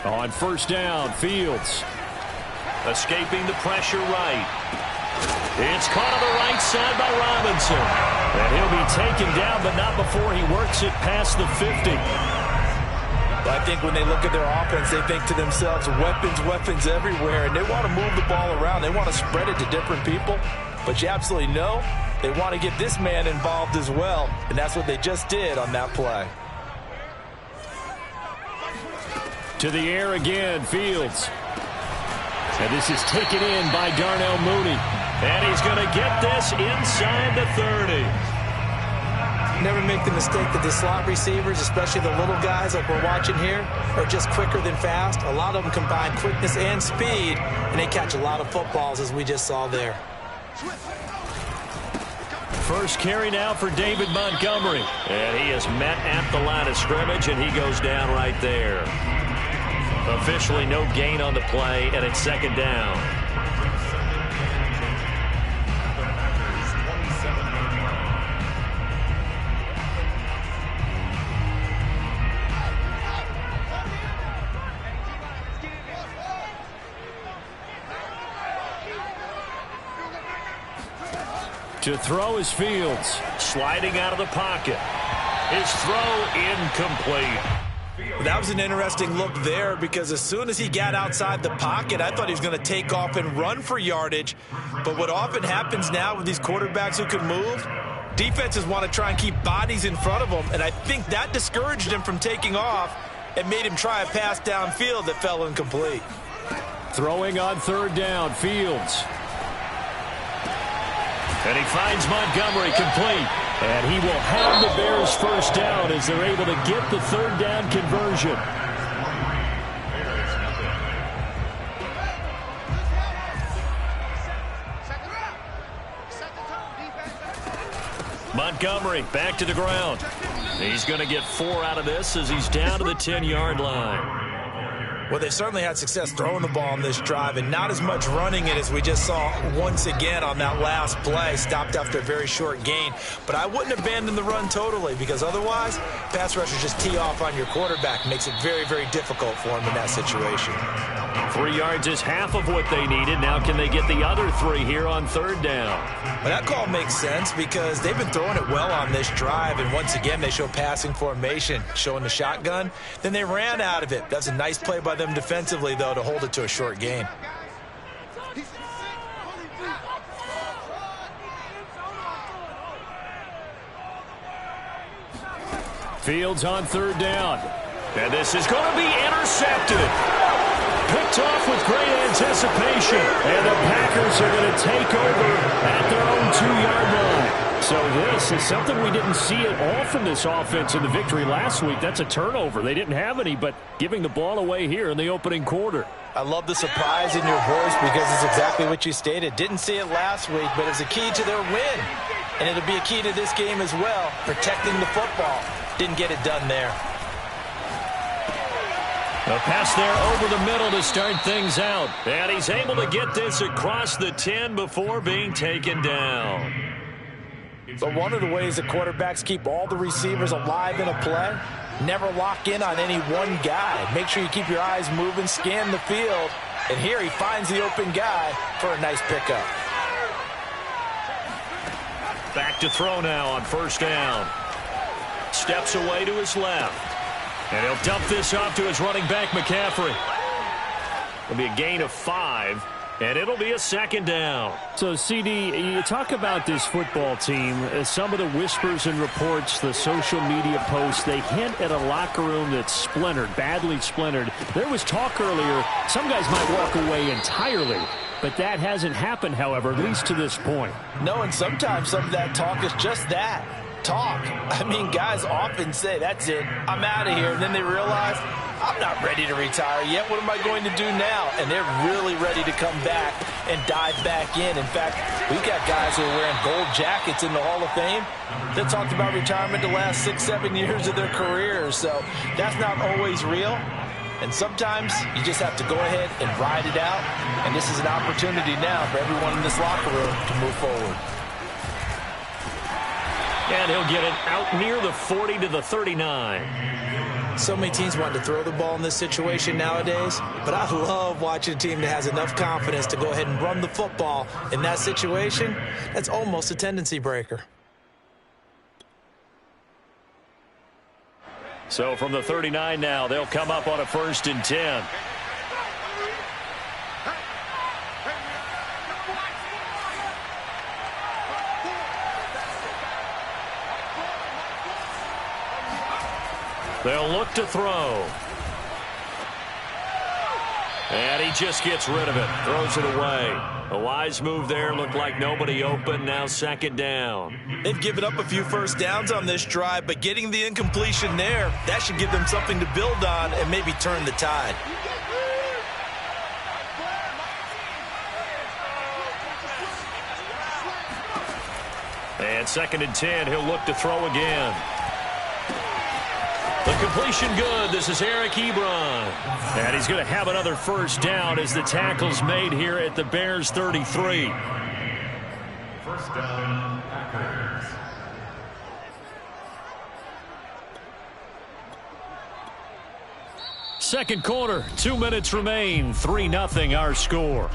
On first down, Fields. Escaping the pressure right. It's caught on the right side by Robinson. And he'll be taken down, but not before he works it past the 50. I think when they look at their offense, they think to themselves, weapons everywhere, and they want to move the ball around. They want to spread it to different people, but you absolutely know they want to get this man involved as well, and that's what they just did on that play. To the air again, Fields. And this is taken in by Darnell Mooney. And he's going to get this inside the 30. Never make the mistake that the slot receivers, especially the little guys like we're watching here, are just quicker than fast. A lot of them combine quickness and speed, and they catch a lot of footballs, as we just saw there. First carry now for David Montgomery. And he is met at the line of scrimmage, and he goes down right there. Officially no gain on the play, and it's second down. To throw is Fields. Sliding out of the pocket. His throw incomplete. That was an interesting look there because as soon as he got outside the pocket, I thought he was going to take off and run for yardage. But what often happens now with these quarterbacks who can move, defenses want to try and keep bodies in front of them, and I think that discouraged him from taking off and made him try a pass downfield that fell incomplete. Throwing on third down, Fields. And he finds Montgomery complete. And he will have the Bears first down as they're able to get the third down conversion. Montgomery back to the ground. He's going to get 4 out of this as he's down to the 10-yard line. Well, they certainly had success throwing the ball on this drive and not as much running it as we just saw once again on that last play. Stopped after a very short gain. But I wouldn't abandon the run totally because otherwise, pass rushers just tee off on your quarterback. Makes it very, very difficult for him in that situation. 3 yards is half of what they needed. Now can they get the other 3 here on third down? Well, that call makes sense because they've been throwing it well on this drive. And once again, they show passing formation, showing the shotgun. Then they ran out of it. That's a nice play by them defensively, though, to hold it to a short gain. Fields on third down. And this is going to be intercepted. Picked off with great anticipation. And the Packers are going to take over at their own 2-yard line. So this is something we didn't see at all from this offense in the victory last week. That's a turnover. They didn't have any, but giving the ball away here in the opening quarter. I love the surprise in your voice because it's exactly what you stated. Didn't see it last week, but it's a key to their win. And it'll be a key to this game as well, protecting the football. Didn't get it done there. A pass there over the middle to start things out. And he's able to get this across the 10 before being taken down. But one of the ways that quarterbacks keep all the receivers alive in a play, never lock in on any one guy. Make sure you keep your eyes moving, scan the field. And here he finds the open guy for a nice pickup. Back to throw now on first down. Steps away to his left. And he'll dump this off to his running back, McCaffrey. It'll be a gain of 5, and it'll be a second down. So, CD, you talk about this football team, some of the whispers and reports, the social media posts, they hint at a locker room that's splintered, badly splintered. There was talk earlier, some guys might walk away entirely. But that hasn't happened, however, at least to this point. No, and sometimes some of that talk is just that. Talk. I mean, guys often say, that's it, I'm out of here. And then they realize, I'm not ready to retire yet. What am I going to do now? And they're really ready to come back and dive back in. In fact, we've got guys who are wearing gold jackets in the Hall of Fame that talked about retirement the last 6-7 years of their careers. So that's not always real. And sometimes you just have to go ahead and ride it out. And this is an opportunity now for everyone in this locker room to move forward. And he'll get it out near the 40 to the 39. So many teams want to throw the ball in this situation nowadays, but I love watching a team that has enough confidence to go ahead and run the football. In that situation, that's almost a tendency breaker. So from the 39 now, they'll come up on a 1st and 10. They'll look to throw. And he just gets rid of it. Throws it away. A wise move there. Looked like nobody open. Now 2nd down. They've given up a few first downs on this drive, but getting the incompletion there, that should give them something to build on and maybe turn the tide. And 2nd and 10. He'll look to throw again. The completion good. This is Eric Ebron. And he's going to have another first down as the tackle's made here at the Bears 33. First down, Packers. Second quarter, 2 minutes remain. 3-0 our score.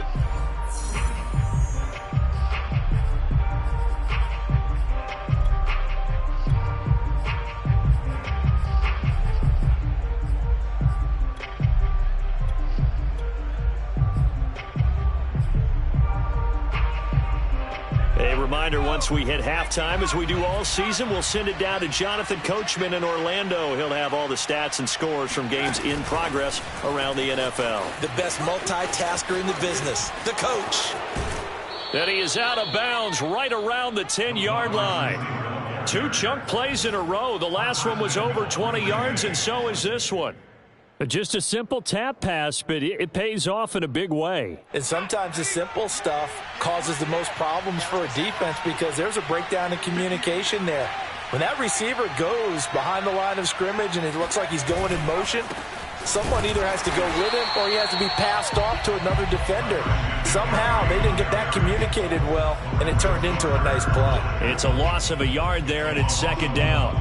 Once we hit halftime, as we do all season, we'll send it down to Jonathan Coachman in Orlando. He'll have all the stats and scores from games in progress around the NFL. The best multitasker in the business, the coach. And he is out of bounds right around the 10-yard line. 2 chunk plays in a row. The last one was over 20 yards, and so is this one. Just a simple tap pass, but it pays off in a big way. And sometimes the simple stuff causes the most problems for a defense because there's a breakdown in communication there. When that receiver goes behind the line of scrimmage and it looks like he's going in motion, someone either has to go with him or he has to be passed off to another defender. Somehow they didn't get that communicated well, and it turned into a nice play. It's a loss of a yard there, and it's 2nd down.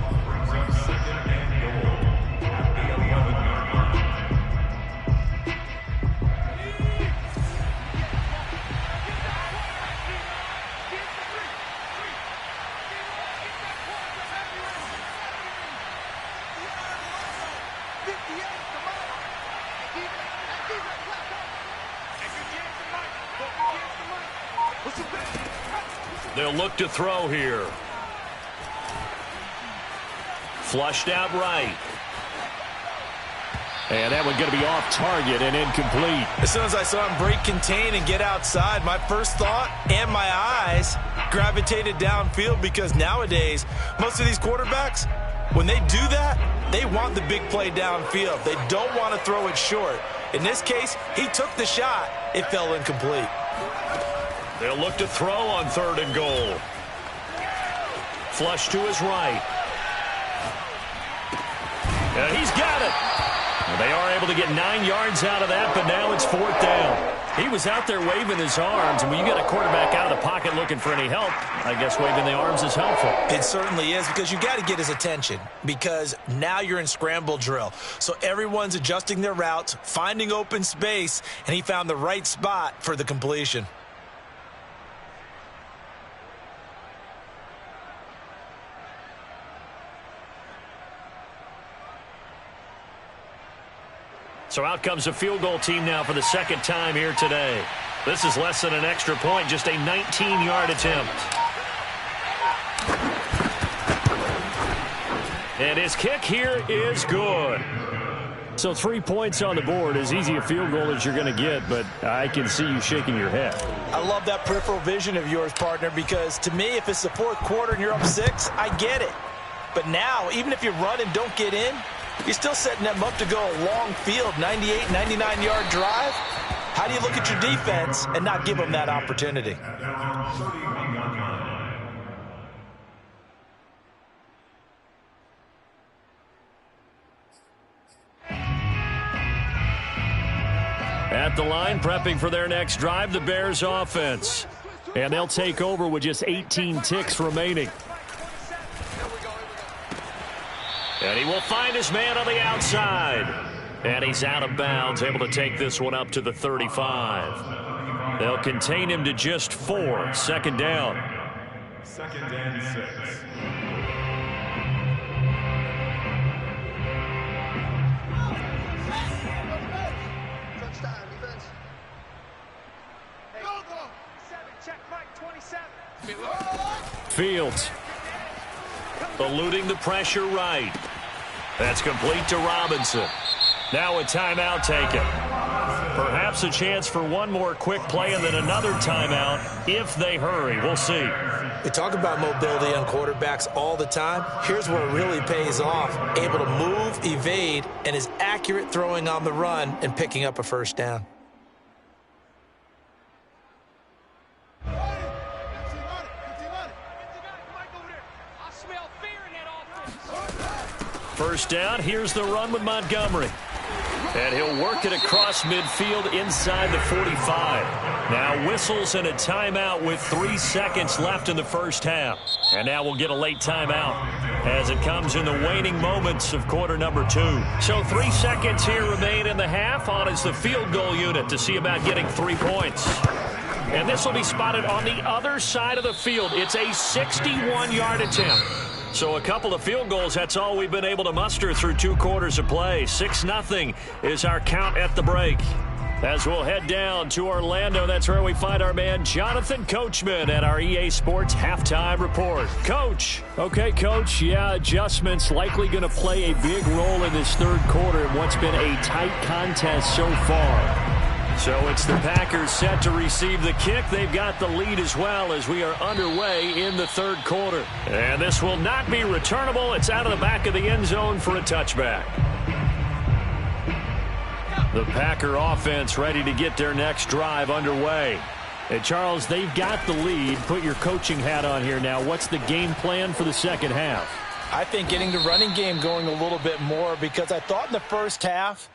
They'll look to throw here. Flushed out right. And that one going to be off target and incomplete. As soon as I saw him break contain and get outside, my first thought and my eyes gravitated downfield because nowadays, most of these quarterbacks, when they do that, they want the big play downfield. They don't want to throw it short. In this case, he took the shot. It fell incomplete. They'll look to throw on 3rd and goal. Flush to his right. And he's got it. Well, they are able to get 9 yards out of that, but now it's 4th down. He was out there waving his arms, and when you get a quarterback out of the pocket looking for any help, I guess waving the arms is helpful. It certainly is, because you got to get his attention, because now you're in scramble drill. So everyone's adjusting their routes, finding open space, and he found the right spot for the completion. So out comes a field goal team now for the 2nd time here today. This is less than an extra point, just a 19-yard attempt. And his kick here is good. So 3 points on the board, as easy a field goal as you're going to get, but I can see you shaking your head. I love that peripheral vision of yours, partner, because to me, if it's the 4th quarter and you're up 6, I get it. But now, even if you run and don't get in, you're still setting them up to go a long field, 98, 99-yard drive. How do you look at your defense and not give them that opportunity? At the line, prepping for their next drive, the Bears offense. And they'll take over with just 18 ticks remaining. And he will find his man on the outside. And he's out of bounds, able to take this one up to the 35. They'll contain him to just 4. Second down. 2nd and 6. Fields eluding the pressure right. That's complete to Robinson. Now a timeout taken. Perhaps a chance for one more quick play and then another timeout if they hurry. We'll see. We talk about mobility on quarterbacks all the time. Here's where it really pays off. Able to move, evade, and is accurate throwing on the run and picking up a first down. First down, here's the run with Montgomery. And he'll work it across midfield inside the 45. Now whistles and a timeout with 3 seconds left in the first half. And now we'll get a late timeout as it comes in the waning moments of quarter number 2. So 3 seconds here remain in the half. On is the field goal unit to see about getting 3 points. And this will be spotted on the other side of the field. It's a 61-yard attempt. So a couple of field goals, that's all we've been able to muster through 2 quarters of play. 6-0 is our count at the break. As we'll head down to Orlando, that's where we find our man Jonathan Coachman at our EA Sports Halftime Report. Coach. Okay, Coach, yeah, adjustments likely going to play a big role in this third quarter in what's been a tight contest so far. So it's the Packers set to receive the kick. They've got the lead as well as we are underway in the third quarter. And this will not be returnable. It's out of the back of the end zone for a touchback. The Packer offense ready to get their next drive underway. And Charles, they've got the lead. Put your coaching hat on here now. What's the game plan for the second half? I think getting the running game going a little bit more, because I thought in the first half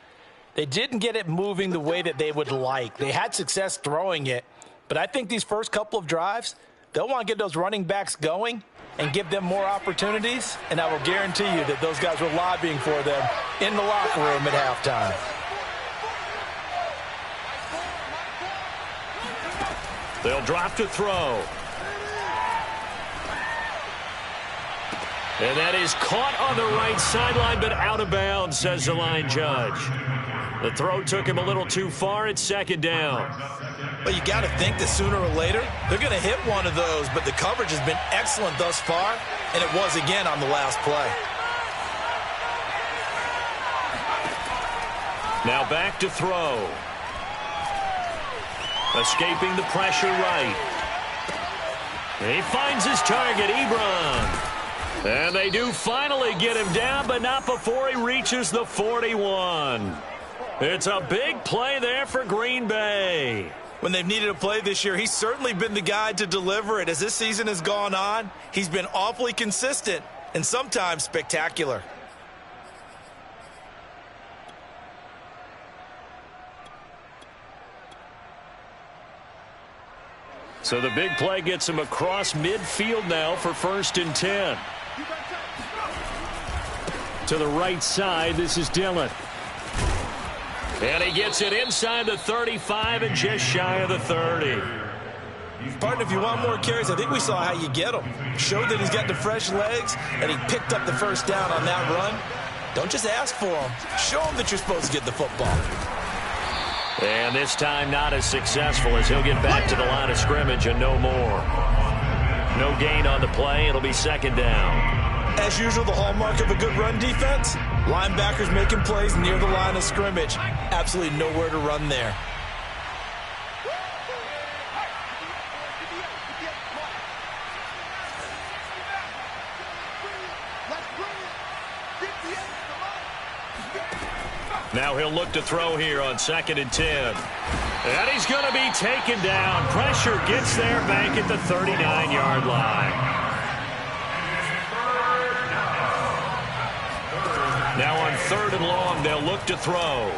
they didn't get it moving the way that they would like. They had success throwing it, but I think these first couple of drives, they'll want to get those running backs going and give them more opportunities, and I will guarantee you that those guys were lobbying for them in the locker room at halftime. They'll drop to throw. And that is caught on the right sideline, but out of bounds, says the line judge. The throw took him a little too far. It's second down. Well, you got to think that sooner or later they're going to hit one of those, but the coverage has been excellent thus far, and it was again on the last play. Now back to throw. Escaping the pressure right. He finds his target, Ebron. And they do finally get him down, but not before he reaches the 41. It's a big play there for Green Bay. When they've needed a play this year, he's certainly been the guy to deliver it. As this season has gone on, he's been awfully consistent and sometimes spectacular. So the big play gets him across midfield now for 1st and 10. To the right side, this is Dillon. And he gets it inside the 35 and just shy of the 30. Partner, if you want more carries, I think we saw how you get them. Showed that he's got the fresh legs, and he picked up the first down on that run. Don't just ask for them. Show them that you're supposed to get the football. And this time not as successful as he'll get back to the line of scrimmage and no more. No gain on the play. It'll be second down. As usual, the hallmark of a good run defense, linebackers making plays near the line of scrimmage. Absolutely nowhere to run there. Now he'll look to throw here on 2nd and 10. And he's going to be taken down. Pressure gets there back at the 39-yard line. Now on 3rd and long, they'll look to throw.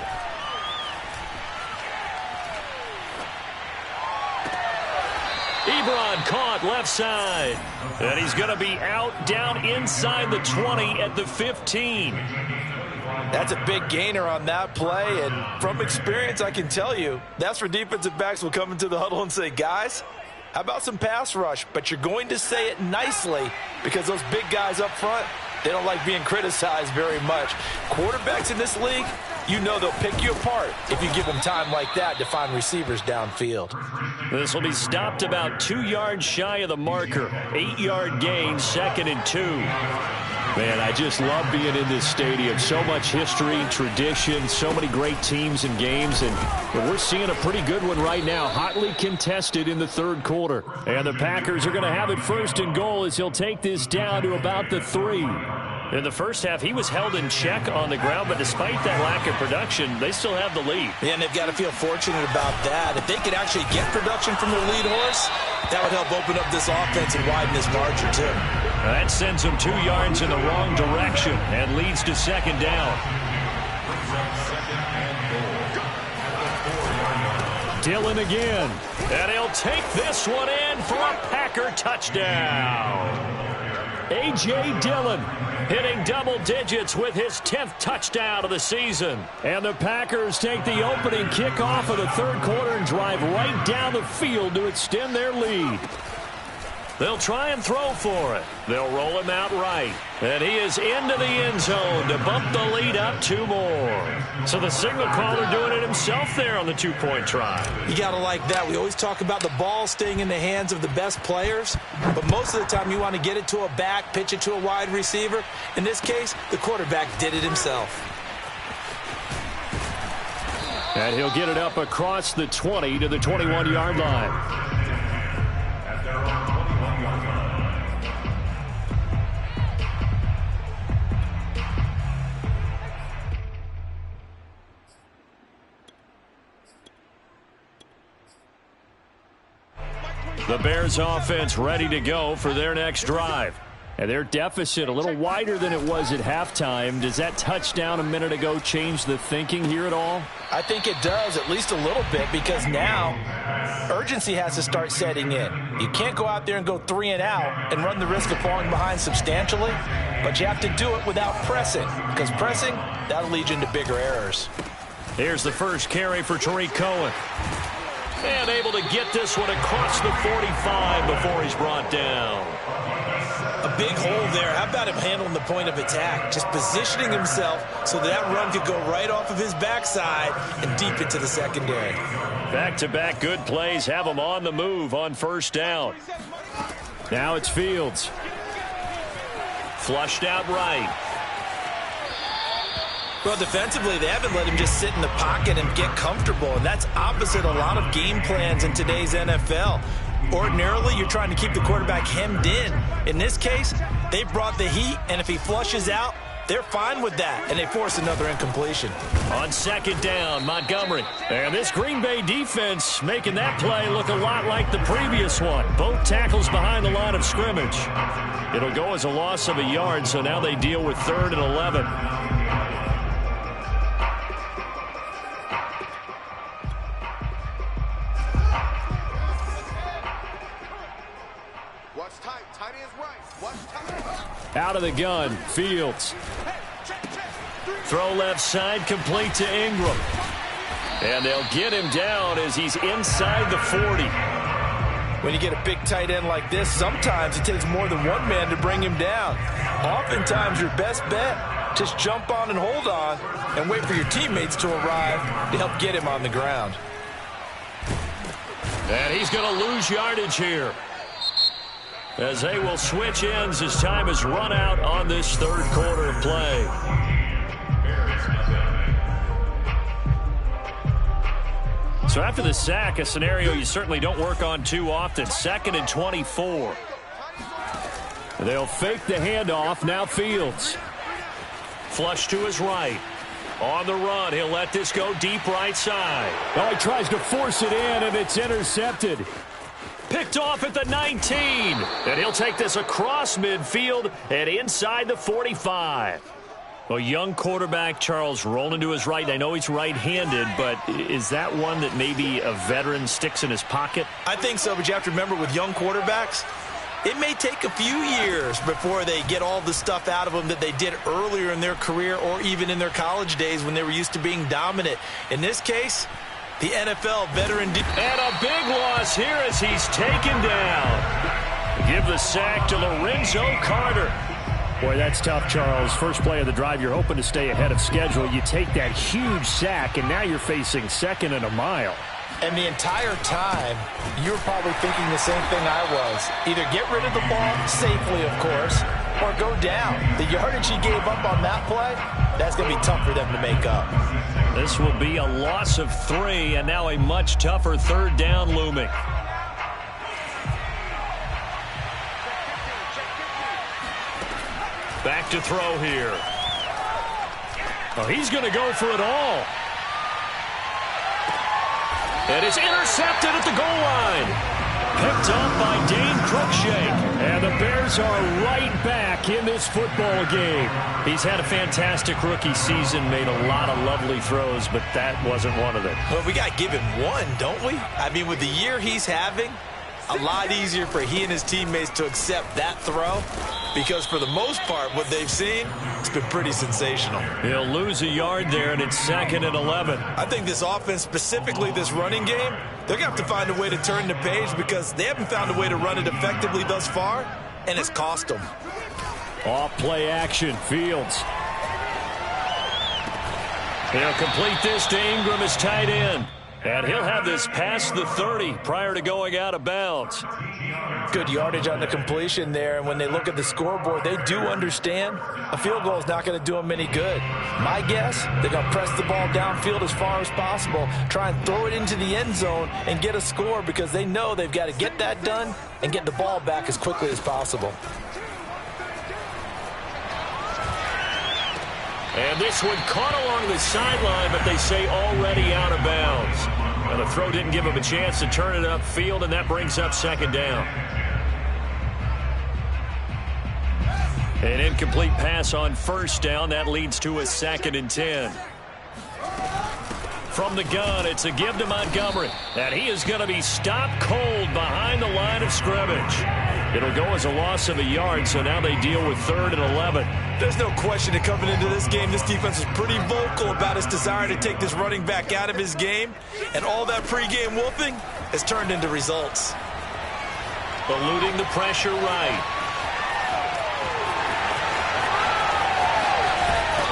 Ebron caught left side. And he's going to be out down inside the 20 at the 15. That's a big gainer on that play, and from experience, I can tell you, that's where defensive backs will come into the huddle and say, guys, how about some pass rush? But you're going to say it nicely because those big guys up front, they don't like being criticized very much. Quarterbacks in this league, you know they'll pick you apart if you give them time like that to find receivers downfield. This will be stopped about 2 yards shy of the marker. 8-yard gain, 2nd and 2. Man, I just love being in this stadium. So much history, tradition, so many great teams and games, and we're seeing a pretty good one right now, hotly contested in the third quarter. And the Packers are going to have it 1st and goal as he'll take this down to about the 3. In the first half, he was held in check on the ground, but despite that lack of production, they still have the lead. Yeah, and they've got to feel fortunate about that. If they could actually get production from their lead horse, that would help open up this offense and widen this margin, too. That sends them 2 yards in the wrong direction and leads to 2nd down. Dillon again, and he'll take this one in for a Packer touchdown. A.J. Dillon hitting double digits with his 10th touchdown of the season. And the Packers take the opening kickoff of the third quarter and drive right down the field to extend their lead. They'll try and throw for it. They'll roll him out right. And he is into the end zone to bump the lead up 2 more. So the signal caller doing it himself there on the 2-point try. You got to like that. We always talk about the ball staying in the hands of the best players, but most of the time you want to get it to a back, pitch it to a wide receiver. In this case, the quarterback did it himself. And he'll get it up across the 20 to the 21-yard line. The Bears offense ready to go for their next drive. And their deficit a little wider than it was at halftime. Does that touchdown a minute ago change the thinking here at all? I think it does, at least a little bit, because now urgency has to start setting in. You can't go out there and go 3 and out and run the risk of falling behind substantially, but you have to do it without pressing, because pressing, that'll lead you into bigger errors. Here's the first carry for Tariq Cohen. And able to get this one across the 45 before he's brought down. A big hole there. How about him handling the point of attack? Just positioning himself so that run could go right off of his backside and deep into the secondary. Back-to-back good plays have him on the move on 1st down. Now it's Fields. Flushed out right. Well, defensively, they haven't let him just sit in the pocket and get comfortable, and that's opposite a lot of game plans in today's NFL. Ordinarily, you're trying to keep the quarterback hemmed in. In this case, they brought the heat, and if he flushes out, they're fine with that, and they force another incompletion. On 2nd down, Montgomery. And this Green Bay defense making that play look a lot like the previous one. Both tackles behind the line of scrimmage. It'll go as a loss of a yard, so now they deal with 3rd and 11. Out of the gun, Fields. Throw left side, complete to Ingram. And they'll get him down as he's inside the 40. When you get a big tight end like this, sometimes it takes more than one man to bring him down. Oftentimes, your best bet, just jump on and hold on and wait for your teammates to arrive to help get him on the ground. And he's going to lose yardage here, as they will switch ends as time has run out on this third quarter of play. So after the sack, a scenario you certainly don't work on too often. 2nd and 24. They'll fake the handoff. Now Fields. Flush to his right. On the run, he'll let this go deep right side. Oh, he tries to force it in, and it's intercepted. Picked off at the 19. And he'll take this across midfield and inside the 45. Well, young quarterback Charles rolling to his right. I know he's right-handed, but is that one that maybe a veteran sticks in his pocket? I think so, but you have to remember with young quarterbacks, it may take a few years before they get all the stuff out of them that they did earlier in their career or even in their college days when they were used to being dominant. In this case, the NFL veteran. And a big loss here as he's taken down. Give the sack to Lorenzo Carter. Boy, that's tough, Charles. First play of the drive, you're hoping to stay ahead of schedule. You take that huge sack, and now you're facing second and a mile. And the entire time, you were probably thinking the same thing I was. Either get rid of the ball, safely, of course, or go down. The yardage he gave up on that play, that's going to be tough for them to make up. This will be a loss of 3, and now a much tougher third down looming. Back to throw here. Oh, he's going to go for it all. And it's intercepted at the goal line. Picked up by Dane Cruikshank. And the Bears are right back in this football game. He's had a fantastic rookie season, made a lot of lovely throws, but that wasn't one of them. Well, we got to give him one, don't we? I mean, with the year he's having, a lot easier for he and his teammates to accept that throw, because for the most part, what they've seen, it's been pretty sensational. He'll lose a yard there, and it's 2nd and 11. I think this offense, specifically this running game, they're going to have to find a way to turn the page because they haven't found a way to run it effectively thus far, and it's cost them. Off play action, Fields. He'll complete this to Ingram as tight end. And he'll have this past the 30 prior to going out of bounds. Good yardage on the completion there, and when they look at the scoreboard, they do understand a field goal is not going to do them any good. My guess, they're going to press the ball downfield as far as possible, try and throw it into the end zone and get a score because they know they've got to get that done and get the ball back as quickly as possible. And this one caught along the sideline, but they say already out of bounds. Well, the throw didn't give him a chance to turn it upfield, and that brings up 2nd down. An incomplete pass on 1st down. That leads to a 2nd and 10. From the gun, it's a give to Montgomery. And he is going to be stopped cold behind the line of scrimmage. It'll go as a loss of a yard, so now they deal with 3rd and 11. There's no question that coming into this game, this defense is pretty vocal about its desire to take this running back out of his game. And all that pregame whooping has turned into results. Eluding the pressure right.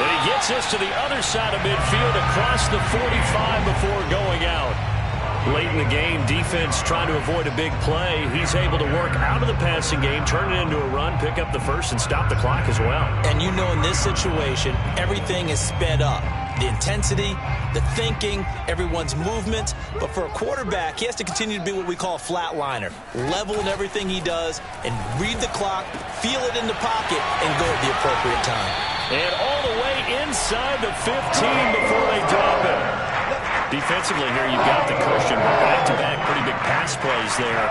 And he gets this to the other side of midfield across the 45 before going out. Late in the game, defense trying to avoid a big play. He's able to work out of the passing game, turn it into a run, pick up the first, and stop the clock as well. And you know in this situation, everything is sped up. The intensity, the thinking, everyone's movement. But for a quarterback, he has to continue to be what we call a flatliner. Level in everything he does and read the clock, feel it in the pocket, and go at the appropriate time. And all the way inside the 15 before they drop it. Defensively here, you've got the cushion. Back-to-back pretty big pass plays there.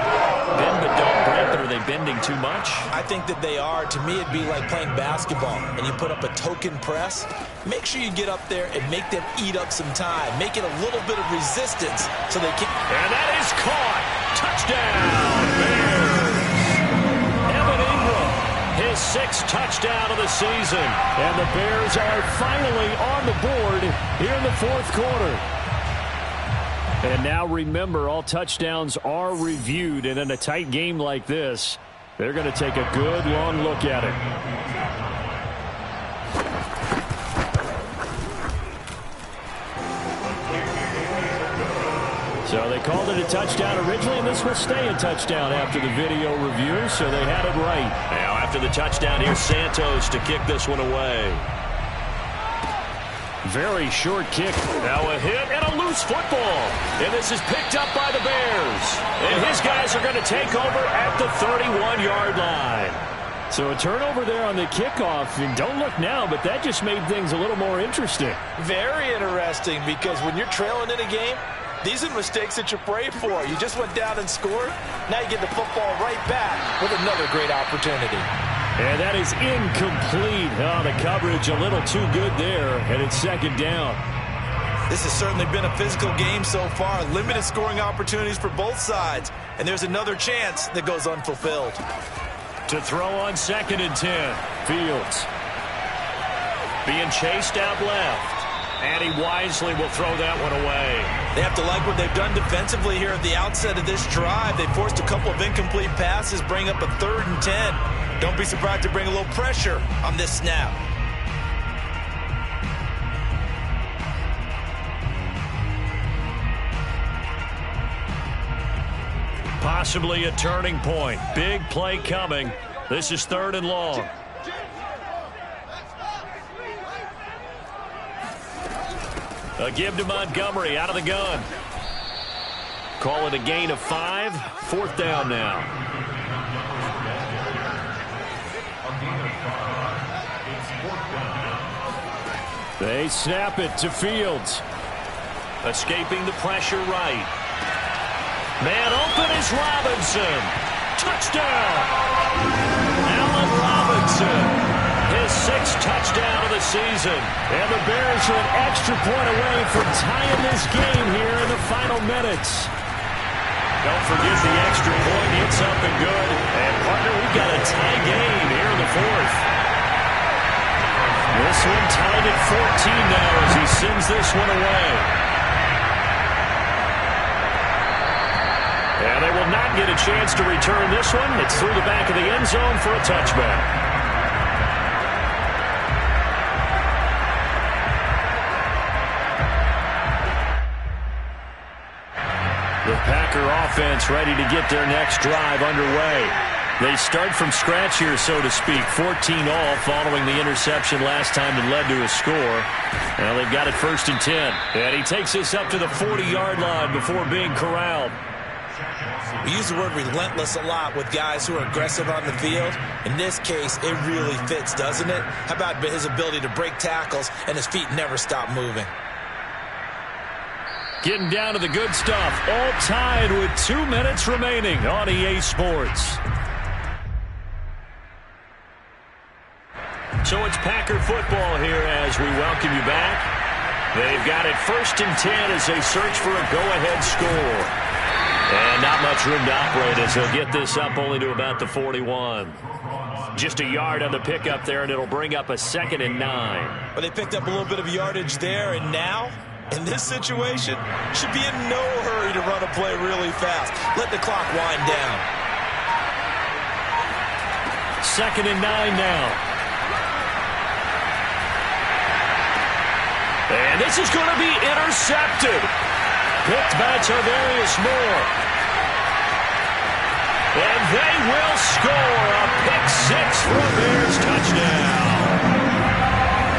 Bend but don't break, but are they bending too much? I think that they are. To me, it'd be like playing basketball, and you put up a token press. Make sure you get up there and make them eat up some time. Make it a little bit of resistance so they can... And that is caught. Touchdown, Bears. Evan Ingram, his 6th touchdown of the season. And the Bears are finally on the board here in the 4th quarter. And now remember, all touchdowns are reviewed, and in a tight game like this, they're going to take a good long look at it. So they called it a touchdown originally, and this will stay a touchdown after the video review, so they had it right. Now after the touchdown, here's Santos to kick this one away. Very short kick. Now a hit and a loose football. And this is picked up by the Bears. And his guys are going to take over at the 31-yard line. So a turnover there on the kickoff. And don't look now, but that just made things a little more interesting. Very interesting, because when you're trailing in a game, these are the mistakes that you pray for. You just went down and scored. Now you get the football right back with another great opportunity. And that is incomplete. Oh, the coverage a little too good there, and it's second down. This has certainly been a physical game so far. Limited scoring opportunities for both sides. And there's another chance that goes unfulfilled. To throw on 2nd and 10. Fields. Being chased out left. And he wisely will throw that one away. They have to like what they've done defensively here at the outset of this drive. They forced a couple of incomplete passes, bring up a 3rd and 10. Don't be surprised to bring a little pressure on this snap. Possibly a turning point. Big play coming. This is 3rd and long. A give to Montgomery out of the gun. Call it a gain of 5. 4th down now. They snap it to Fields. Escaping the pressure right. Man open is Robinson. Touchdown. Allen Robinson. His 6th touchdown of the season. And the Bears are an extra point away from tying this game here in the final minutes. Don't forget the extra point. It's up and good. And, partner, we've got a tie game here in the 4th. This one tied at 14 now as he sends this one away. And they will not get a chance to return this one. It's through the back of the end zone for a touchback. The Packer offense ready to get their next drive underway. They start from scratch here, so to speak. 14 all following the interception last time that led to a score. Now they've got it 1st and 10. And he takes this up to the 40-yard line before being corralled. We use the word relentless a lot with guys who are aggressive on the field. In this case, it really fits, doesn't it? How about his ability to break tackles and his feet never stop moving? Getting down to the good stuff. All tied with 2 minutes remaining on EA Sports. So it's Packer football here as we welcome you back. They've got it 1st and 10 as they search for a go-ahead score. And not much room to operate as he'll get this up only to about the 41. Just a yard on the pickup there, and it'll bring up a 2nd and 9. But they picked up a little bit of yardage there, and now, in this situation, should be in no hurry to run a play really fast. Let the clock wind down. 2nd and 9 now. And this is going to be intercepted. Picked by Tarvarius Moore. And they will score a pick 6 for a Bears touchdown.